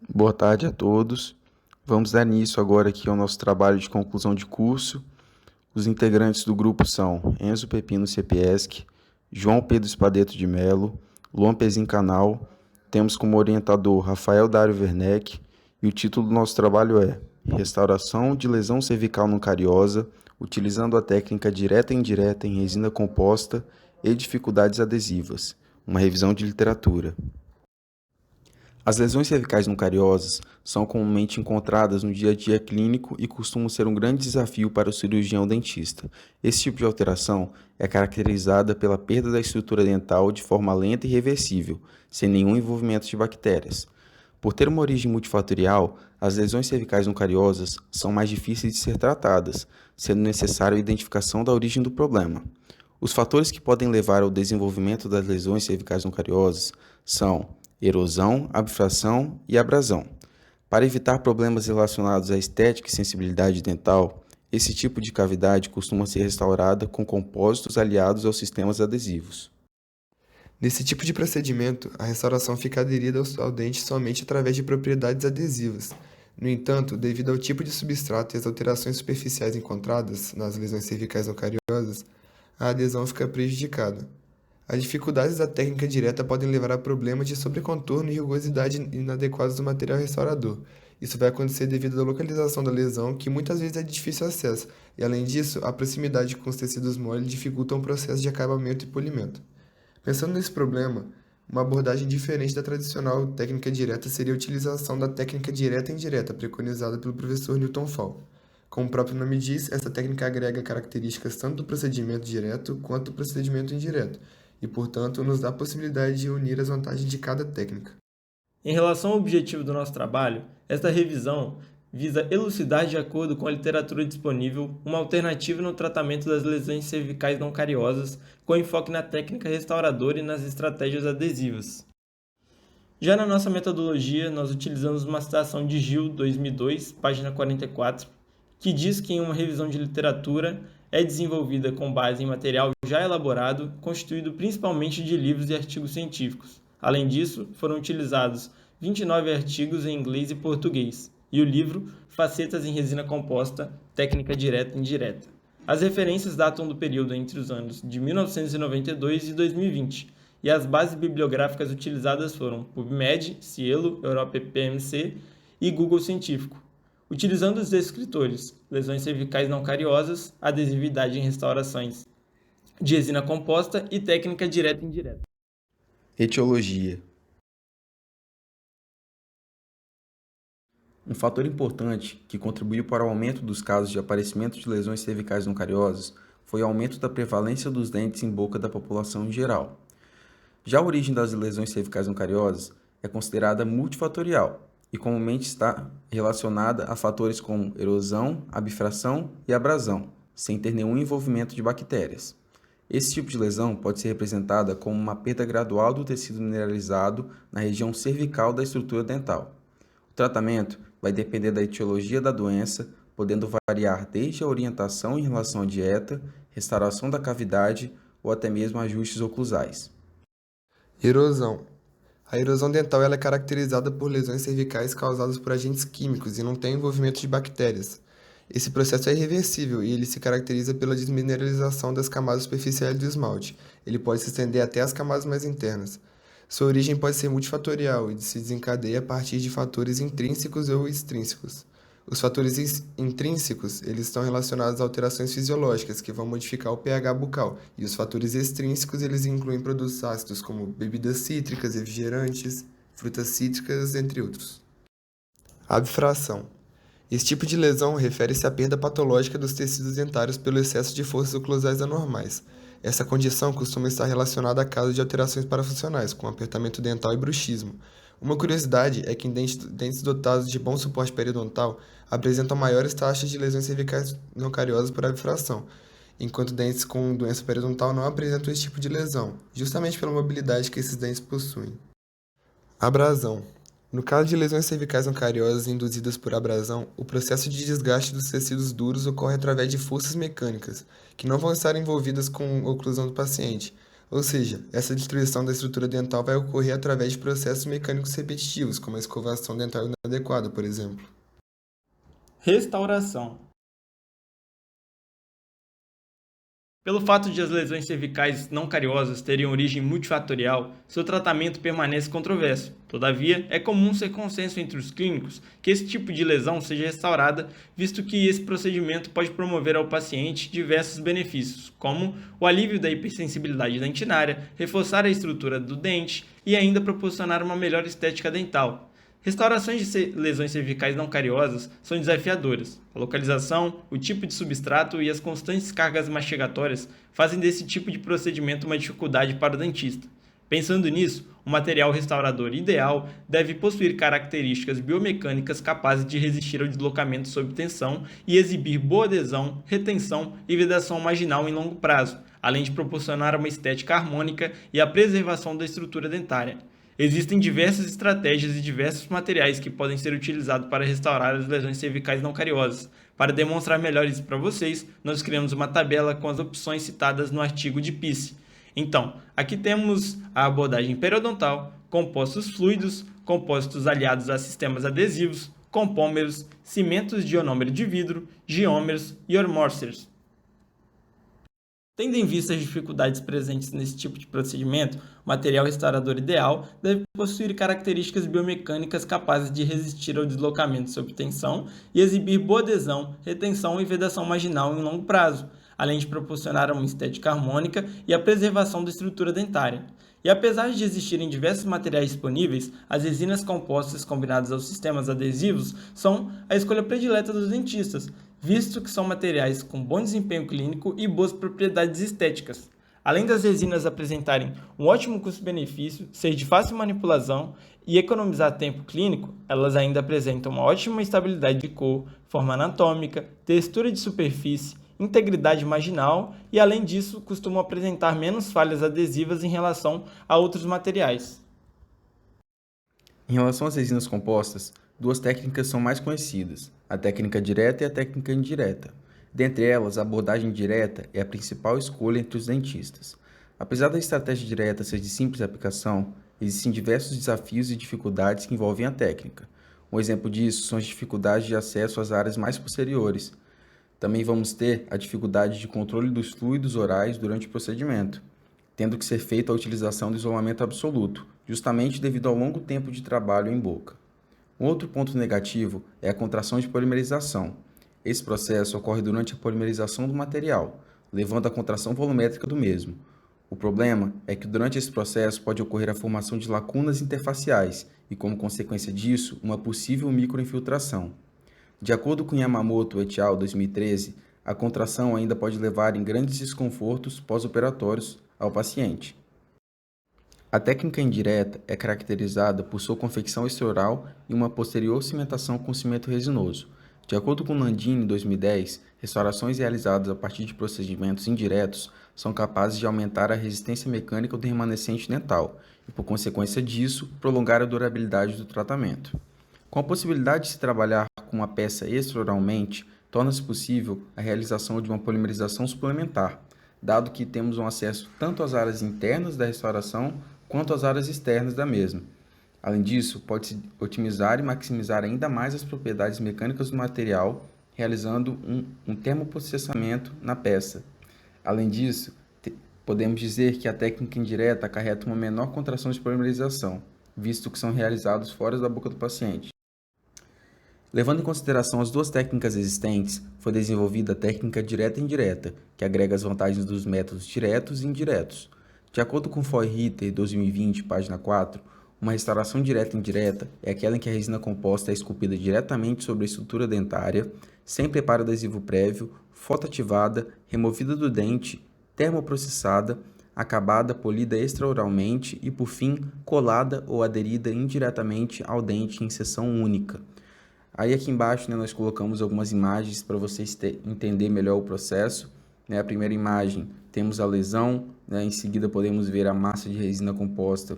Boa tarde a todos. Vamos dar início agora aqui ao nosso trabalho de conclusão de curso. Os integrantes do grupo são Enzo Pepino Cepiesc, João Pedro Espadeto de Melo, Luan Pezin Canal. Temos como orientador Rafael Dário Werneck e o título do nosso trabalho é Restauração de lesão cervical não cariosa, utilizando a técnica direta e indireta em resina composta e dificuldades adesivas. Uma revisão de literatura. As lesões cervicais não cariosas são comumente encontradas no dia a dia clínico e costumam ser um grande desafio para o cirurgião dentista. Esse tipo de alteração é caracterizada pela perda da estrutura dental de forma lenta e reversível, sem nenhum envolvimento de bactérias. Por ter uma origem multifatorial, as lesões cervicais não cariosas são mais difíceis de ser tratadas, sendo necessária a identificação da origem do problema. Os fatores que podem levar ao desenvolvimento das lesões cervicais não cariosas são erosão, abfração e abrasão. Para evitar problemas relacionados à estética e sensibilidade dental, esse tipo de cavidade costuma ser restaurada com compósitos aliados aos sistemas adesivos. Nesse tipo de procedimento, a restauração fica aderida ao dente somente através de propriedades adesivas. No entanto, devido ao tipo de substrato e às alterações superficiais encontradas nas lesões cervicais não cariosas, a adesão fica prejudicada. As dificuldades da técnica direta podem levar a problemas de sobrecontorno e rugosidade inadequados do material restaurador. Isso vai acontecer devido à localização da lesão, que muitas vezes é de difícil acesso, e além disso, a proximidade com os tecidos moles dificulta o processo de acabamento e polimento. Pensando nesse problema, uma abordagem diferente da tradicional técnica direta seria a utilização da técnica direta e indireta, preconizada pelo professor Newton Fall. Como o próprio nome diz, essa técnica agrega características tanto do procedimento direto quanto do procedimento indireto, e, portanto, nos dá a possibilidade de unir as vantagens de cada técnica. Em relação ao objetivo do nosso trabalho, esta revisão visa elucidar, de acordo com a literatura disponível, uma alternativa no tratamento das lesões cervicais não cariosas, com enfoque na técnica restauradora e nas estratégias adesivas. Já na nossa metodologia, nós utilizamos uma citação de Gil, 2002, página 44, que diz que em uma revisão de literatura é desenvolvida com base em material já elaborado, constituído principalmente de livros e artigos científicos. Além disso, foram utilizados 29 artigos em inglês e português, e o livro Facetas em Resina Composta, Técnica Direta e Indireta. As referências datam do período entre os anos de 1992 e 2020, e as bases bibliográficas utilizadas foram PubMed, Cielo, Europa PMC e Google Científico. Utilizando os descritores lesões cervicais não cariosas, adesividade em restaurações de resina composta e técnica direta e indireta. Etiologia. Um fator importante que contribuiu para o aumento dos casos de aparecimento de lesões cervicais não cariosas foi o aumento da prevalência dos dentes em boca da população em geral. Já a origem das lesões cervicais não cariosas é considerada multifatorial e comumente está relacionada a fatores como erosão, abfração e abrasão, sem ter nenhum envolvimento de bactérias. Esse tipo de lesão pode ser representada como uma perda gradual do tecido mineralizado na região cervical da estrutura dental. O tratamento vai depender da etiologia da doença, podendo variar desde a orientação em relação à dieta, restauração da cavidade ou até mesmo ajustes oclusais. Erosão. A erosão dental ela é caracterizada por lesões cervicais causadas por agentes químicos e não tem envolvimento de bactérias. Esse processo é irreversível e ele se caracteriza pela desmineralização das camadas superficiais do esmalte. Ele pode se estender até as camadas mais internas. Sua origem pode ser multifatorial e se desencadeia a partir de fatores intrínsecos ou extrínsecos. Os fatores intrínsecos, eles estão relacionados a alterações fisiológicas que vão modificar o pH bucal, e os fatores extrínsecos, eles incluem produtos ácidos como bebidas cítricas, refrigerantes, frutas cítricas, entre outros. Abfração. Esse tipo de lesão refere-se à perda patológica dos tecidos dentários pelo excesso de forças oclusais anormais. Essa condição costuma estar relacionada a casos de alterações parafuncionais, como apertamento dental e bruxismo. Uma curiosidade é que dentes dotados de bom suporte periodontal apresentam maiores taxas de lesões cervicais não cariosas por abfração, enquanto dentes com doença periodontal não apresentam esse tipo de lesão, justamente pela mobilidade que esses dentes possuem. Abrasão. No caso de lesões cervicais não cariosas induzidas por abrasão, o processo de desgaste dos tecidos duros ocorre através de forças mecânicas, que não vão estar envolvidas com a oclusão do paciente. Ou seja, essa destruição da estrutura dental vai ocorrer através de processos mecânicos repetitivos, como a escovação dental inadequada, por exemplo. Restauração. Pelo fato de as lesões cervicais não cariosas terem origem multifatorial, seu tratamento permanece controverso. Todavia, é comum ser consenso entre os clínicos que esse tipo de lesão seja restaurada, visto que esse procedimento pode promover ao paciente diversos benefícios, como o alívio da hipersensibilidade dentinária, reforçar a estrutura do dente e ainda proporcionar uma melhor estética dental. Restaurações de lesões cervicais não cariosas são desafiadoras. A localização, o tipo de substrato e as constantes cargas mastigatórias fazem desse tipo de procedimento uma dificuldade para o dentista. Pensando nisso, o material restaurador ideal deve possuir características biomecânicas capazes de resistir ao deslocamento sob tensão e exibir boa adesão, retenção e vedação marginal em longo prazo, além de proporcionar uma estética harmônica e a preservação da estrutura dentária. Existem diversas estratégias e diversos materiais que podem ser utilizados para restaurar as lesões cervicais não cariosas. Para demonstrar melhor isso para vocês, nós criamos uma tabela com as opções citadas no artigo de Pisse. Então, aqui temos a abordagem periodontal, compostos fluidos, compostos aliados a sistemas adesivos, compômeros, cimentos de ionômero de vidro, geômeros e ormóceros. Tendo em vista as dificuldades presentes nesse tipo de procedimento, o material restaurador ideal deve possuir características biomecânicas capazes de resistir ao deslocamento sob tensão e exibir boa adesão, retenção e vedação marginal em longo prazo, além de proporcionar uma estética harmônica e a preservação da estrutura dentária. E apesar de existirem diversos materiais disponíveis, as resinas compostas combinadas aos sistemas adesivos são a escolha predileta dos dentistas, visto que são materiais com bom desempenho clínico e boas propriedades estéticas. Além das resinas apresentarem um ótimo custo-benefício, ser de fácil manipulação e economizar tempo clínico, elas ainda apresentam uma ótima estabilidade de cor, forma anatômica, textura de superfície, integridade marginal e, além disso, costumam apresentar menos falhas adesivas em relação a outros materiais. Em relação às resinas compostas, duas técnicas são mais conhecidas, a técnica direta e a técnica indireta. Dentre elas, a abordagem direta é a principal escolha entre os dentistas. Apesar da estratégia direta ser de simples aplicação, existem diversos desafios e dificuldades que envolvem a técnica. Um exemplo disso são as dificuldades de acesso às áreas mais posteriores. Também vamos ter a dificuldade de controle dos fluidos orais durante o procedimento, tendo que ser feita a utilização do isolamento absoluto, justamente devido ao longo tempo de trabalho em boca. Um outro ponto negativo é a contração de polimerização. Esse processo ocorre durante a polimerização do material, levando à contração volumétrica do mesmo. O problema é que durante esse processo pode ocorrer a formação de lacunas interfaciais e, como consequência disso, uma possível microinfiltração. De acordo com Yamamoto et al. 2013, a contração ainda pode levar em grandes desconfortos pós-operatórios ao paciente. A técnica indireta é caracterizada por sua confecção extraoral e uma posterior cimentação com cimento resinoso. De acordo com Landini, 2010, restaurações realizadas a partir de procedimentos indiretos são capazes de aumentar a resistência mecânica do remanescente dental e, por consequência disso, prolongar a durabilidade do tratamento. Com a possibilidade de se trabalhar com uma peça extraoralmente, torna-se possível a realização de uma polimerização suplementar, dado que temos um acesso tanto às áreas internas da restauração quanto às áreas externas da mesma. Além disso, pode-se otimizar e maximizar ainda mais as propriedades mecânicas do material, realizando um termoprocessamento na peça. Além disso, podemos dizer que a técnica indireta acarreta uma menor contração de polimerização, visto que são realizados fora da boca do paciente. Levando em consideração as duas técnicas existentes, foi desenvolvida a técnica direta e indireta, que agrega as vantagens dos métodos diretos e indiretos. De acordo com Foy-Ritter, 2020, página 4, uma restauração direta e indireta é aquela em que a resina composta é esculpida diretamente sobre a estrutura dentária, sem preparo adesivo prévio, fotoativada, removida do dente, termoprocessada, acabada, polida extraoralmente e, por fim, colada ou aderida indiretamente ao dente em seção única. Aí aqui embaixo, nós colocamos algumas imagens para vocês entender melhor o processo. A primeira imagem, temos a lesão, em seguida podemos ver a massa de resina composta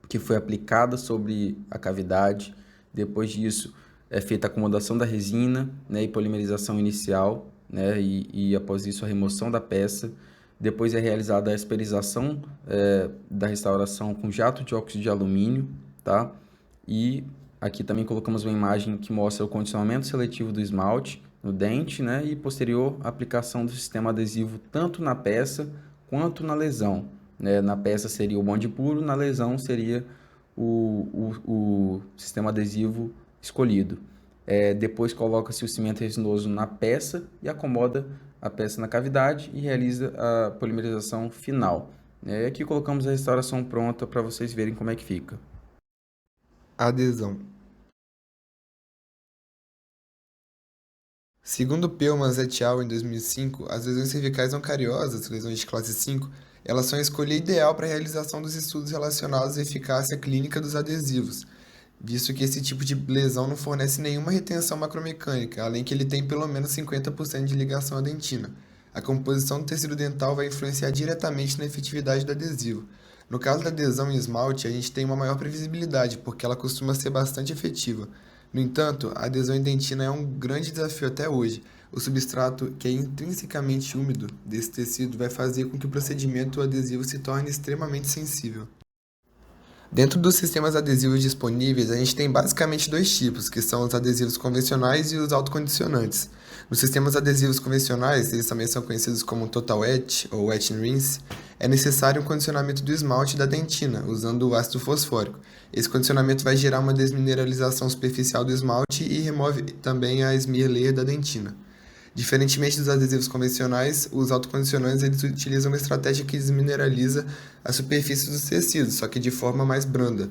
que foi aplicada sobre a cavidade. Depois disso, é feita a acomodação da resina, e polimerização inicial, e após isso a remoção da peça. Depois é realizada a asperização da restauração com jato de óxido de alumínio, tá? E aqui também colocamos uma imagem que mostra o condicionamento seletivo do esmalte no dente, né? E posterior aplicação do sistema adesivo tanto na peça quanto na lesão, né? Na peça seria o bonde puro, na lesão seria o sistema adesivo escolhido. Depois coloca-se o cimento resinoso na peça e acomoda a peça na cavidade e realiza a polimerização final. Aqui colocamos a restauração pronta para vocês verem como é que fica. Adesão. Segundo Peulmans et al. Em 2005, as lesões cervicais não cariosas, lesões de classe 5, elas são a escolha ideal para a realização dos estudos relacionados à eficácia clínica dos adesivos, visto que esse tipo de lesão não fornece nenhuma retenção macromecânica, além que ele tem pelo menos 50% de ligação à dentina. A composição do tecido dental vai influenciar diretamente na efetividade do adesivo. No caso da adesão em esmalte, a gente tem uma maior previsibilidade, porque ela costuma ser bastante efetiva. No entanto, a adesão em dentina é um grande desafio até hoje. O substrato, que é intrinsecamente úmido desse tecido, vai fazer com que o procedimento adesivo se torne extremamente sensível. Dentro dos sistemas adesivos disponíveis, a gente tem basicamente dois tipos, que são os adesivos convencionais e os autocondicionantes. Nos sistemas adesivos convencionais, eles também são conhecidos como Total Etch ou Etch and Rinse, é necessário um condicionamento do esmalte e da dentina, usando o ácido fosfórico. Esse condicionamento vai gerar uma desmineralização superficial do esmalte e remove também a smear layer da dentina. Diferentemente dos adesivos convencionais, os autocondicionantes eles utilizam uma estratégia que desmineraliza a superfície dos tecidos, só que de forma mais branda.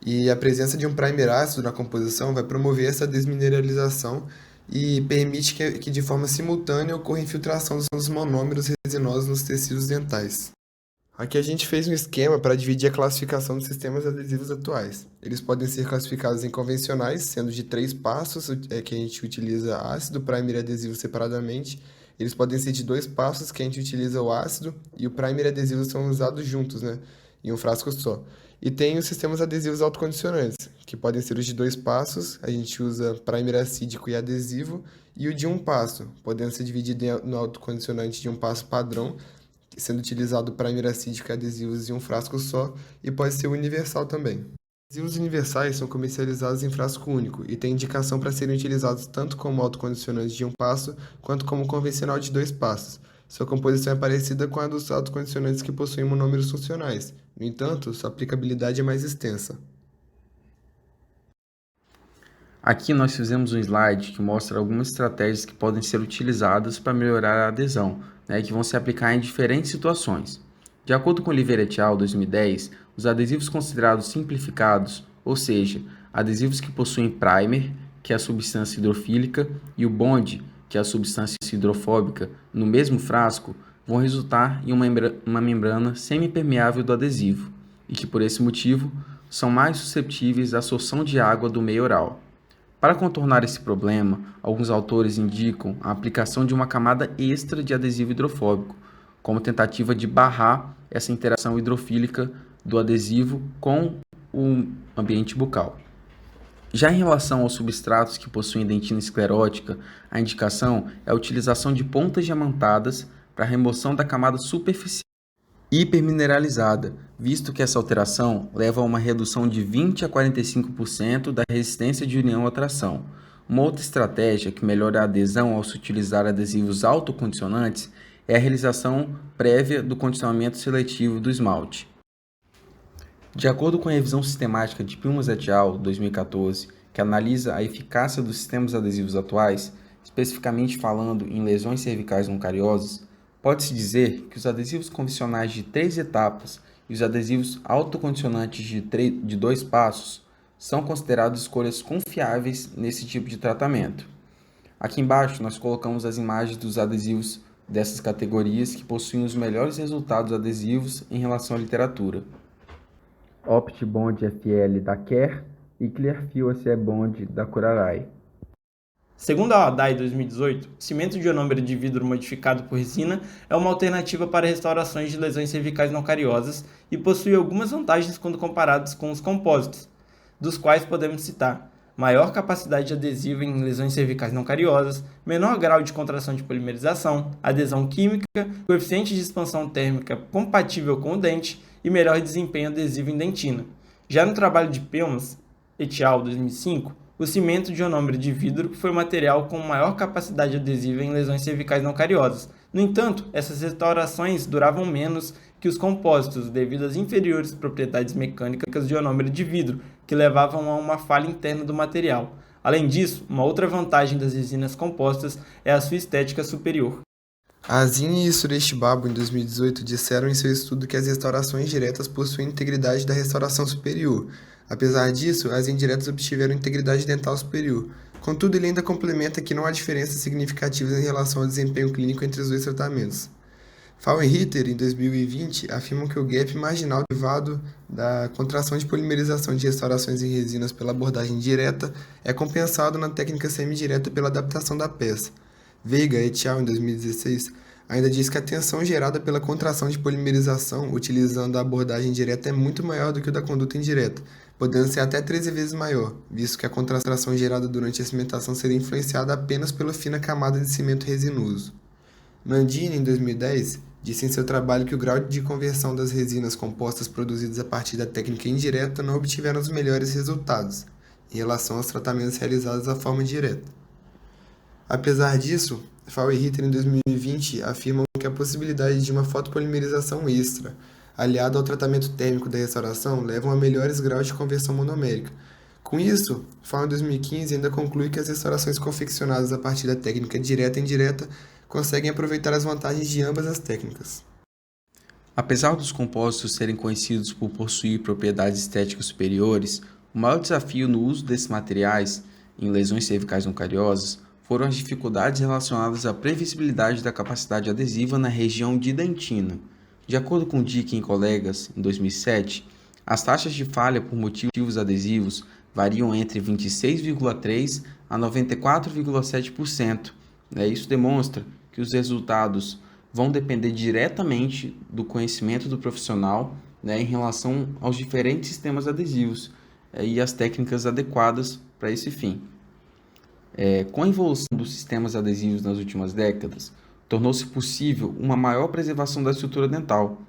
E a presença de um primer ácido na composição vai promover essa desmineralização e permite que de forma simultânea ocorra infiltração dos monômeros resinosos nos tecidos dentais. Aqui a gente fez um esquema para dividir a classificação dos sistemas adesivos atuais. Eles podem ser classificados em convencionais, sendo de 3 passos, que a gente utiliza ácido, primer e adesivo separadamente. Eles podem ser de 2 passos, que a gente utiliza o ácido e o primer e adesivo são usados juntos, né, em um frasco só. E tem os sistemas adesivos autocondicionantes, que podem ser os de 2 passos, a gente usa primer acídico e adesivo, e o de 1 passo, podendo ser dividido no autocondicionante de 1 passo padrão, sendo utilizado primer acídico e adesivos em um frasco só, e pode ser universal também. Adesivos universais são comercializados em frasco único e têm indicação para serem utilizados tanto como autocondicionantes de 1 passo, quanto como convencional de 2 passos. Sua composição é parecida com a dos autocondicionantes que possuem monômeros funcionais. No entanto, sua aplicabilidade é mais extensa. Aqui nós fizemos um slide que mostra algumas estratégias que podem ser utilizadas para melhorar a adesão, que vão se aplicar em diferentes situações. De acordo com Oliveira et al. 2010, os adesivos considerados simplificados, ou seja, adesivos que possuem primer, que é a substância hidrofílica, e o bond, que é a substância hidrofóbica, no mesmo frasco, vão resultar em uma membrana semipermeável do adesivo, e que por esse motivo são mais suscetíveis à absorção de água do meio oral. Para contornar esse problema, alguns autores indicam a aplicação de uma camada extra de adesivo hidrofóbico, como tentativa de barrar essa interação hidrofílica do adesivo com o ambiente bucal. Já em relação aos substratos que possuem dentina esclerótica, a indicação é a utilização de pontas diamantadas para a remoção da camada superficial hipermineralizada, visto que essa alteração leva a uma redução de 20 a 45% da resistência de união à tração. Uma outra estratégia que melhora a adesão ao se utilizar adesivos autocondicionantes é a realização prévia do condicionamento seletivo do esmalte. De acordo com a revisão sistemática de Peulmans et al. 2014, que analisa a eficácia dos sistemas adesivos atuais, especificamente falando em lesões cervicais não cariosas, pode-se dizer que os adesivos convencionais de 3 etapas e os adesivos autocondicionantes de 2 passos são considerados escolhas confiáveis nesse tipo de tratamento. Aqui embaixo nós colocamos as imagens dos adesivos dessas categorias que possuem os melhores resultados adesivos em relação à literatura. OptBond FL da Kerr e Clearfield SE Bond da Curaray. Segundo a ADAI 2018, o cimento de ionômero de vidro modificado por resina é uma alternativa para restaurações de lesões cervicais não cariosas e possui algumas vantagens quando comparados com os compósitos, dos quais podemos citar maior capacidade adesiva em lesões cervicais não cariosas, menor grau de contração de polimerização, adesão química, coeficiente de expansão térmica compatível com o dente e melhor desempenho adesivo em dentina. Já no trabalho de Pelmas et al. 2005, o cimento de ionômero de vidro foi o material com maior capacidade adesiva em lesões cervicais não cariosas. No entanto, essas restaurações duravam menos que os compósitos devido às inferiores propriedades mecânicas de ionômero de vidro, que levavam a uma falha interna do material. Além disso, uma outra vantagem das resinas compostas é a sua estética superior. Azin e Suresh Babu, em 2018, disseram em seu estudo que as restaurações diretas possuem integridade da restauração superior. Apesar disso, as indiretas obtiveram integridade dental superior. Contudo, ele ainda complementa que não há diferenças significativas em relação ao desempenho clínico entre os dois tratamentos. Fau e Ritter, em 2020, afirmam que o gap marginal derivado da contração de polimerização de restaurações em resinas pela abordagem direta é compensado na técnica semidireta pela adaptação da peça. Veiga et al., em 2016, ainda diz que a tensão gerada pela contração de polimerização utilizando a abordagem direta é muito maior do que o da conduta indireta, podendo ser até 13 vezes maior, visto que a contração gerada durante a cimentação seria influenciada apenas pela fina camada de cimento resinoso. Mandini, em 2010, disse em seu trabalho que o grau de conversão das resinas compostas produzidas a partir da técnica indireta não obtiveram os melhores resultados em relação aos tratamentos realizados da forma direta. Apesar disso, Fau e Ritter, em 2020, afirmam que a possibilidade de uma fotopolimerização extra, aliada ao tratamento térmico da restauração, levam a melhores graus de conversão monomérica. Com isso, Fau, em 2015, ainda conclui que as restaurações confeccionadas a partir da técnica direta e indireta conseguem aproveitar as vantagens de ambas as técnicas. Apesar dos compósitos serem conhecidos por possuir propriedades estéticas superiores, o maior desafio no uso desses materiais em lesões cervicais não cariosas foram as dificuldades relacionadas à previsibilidade da capacidade adesiva na região de dentina. De acordo com Dick e colegas, em 2007, as taxas de falha por motivos adesivos variam entre 26,3% a 94,7%. Isso demonstra que os resultados vão depender diretamente do conhecimento do profissional, em relação aos diferentes sistemas adesivos e as técnicas adequadas para esse fim. Com a evolução dos sistemas adesivos nas últimas décadas, tornou-se possível uma maior preservação da estrutura dental,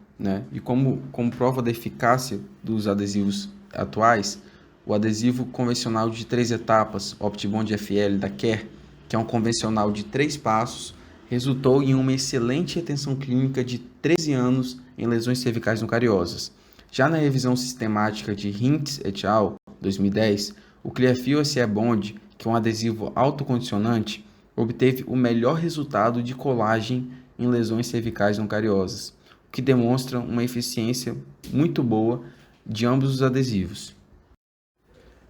E como prova da eficácia dos adesivos atuais, o adesivo convencional de 3 etapas, OptiBond FL da Kerr, que é um convencional de 3 passos, resultou em uma excelente retenção clínica de 13 anos em lesões cervicais não cariosas. Já na revisão sistemática de Hintz et al., 2010, o Clearfield SE Bond, que é um adesivo autocondicionante, obteve o melhor resultado de colagem em lesões cervicais não cariosas, o que demonstra uma eficiência muito boa de ambos os adesivos.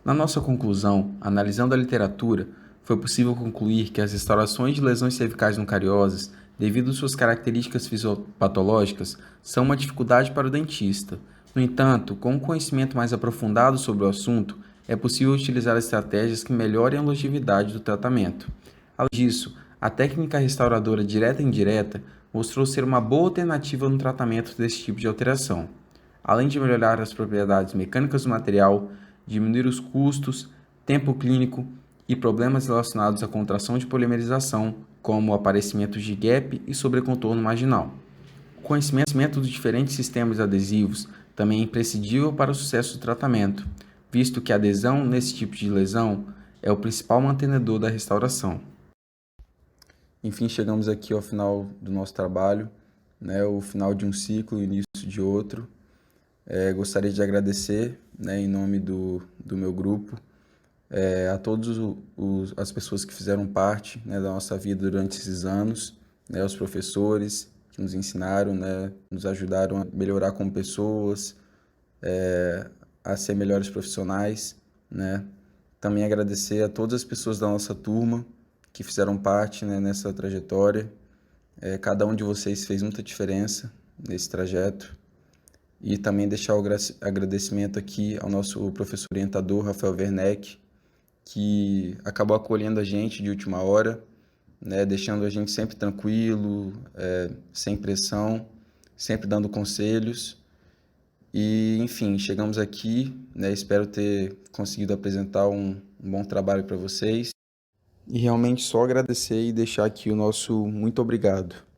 Na nossa conclusão, analisando a literatura, foi possível concluir que as restaurações de lesões cervicais não cariosas, devido às suas características fisiopatológicas, são uma dificuldade para o dentista. No entanto, com um conhecimento mais aprofundado sobre o assunto, é possível utilizar estratégias que melhorem a longevidade do tratamento. Além disso, a técnica restauradora direta e indireta mostrou ser uma boa alternativa no tratamento desse tipo de alteração, além de melhorar as propriedades mecânicas do material, diminuir os custos, tempo clínico e problemas relacionados à contração de polimerização, como o aparecimento de gap e sobrecontorno marginal. O conhecimento dos diferentes sistemas adesivos também é imprescindível para o sucesso do tratamento, visto que a adesão nesse tipo de lesão é o principal mantenedor da restauração. Enfim, chegamos aqui ao final do nosso trabalho, o final de um ciclo, o início de outro. Gostaria de agradecer, em nome do meu grupo, a todas as pessoas que fizeram parte da nossa vida durante esses anos, os professores que nos ensinaram, nos ajudaram a melhorar como pessoas, a ser melhores profissionais, Também agradecer a todas as pessoas da nossa turma que fizeram parte, nessa trajetória. Cada um de vocês fez muita diferença nesse trajeto. E também deixar o agradecimento aqui ao nosso professor orientador, Rafael Werneck, que acabou acolhendo a gente de última hora, deixando a gente sempre tranquilo, sem pressão, sempre dando conselhos. E, enfim, chegamos aqui, né? Espero ter conseguido apresentar um bom trabalho para vocês. E realmente só agradecer e deixar aqui o nosso muito obrigado.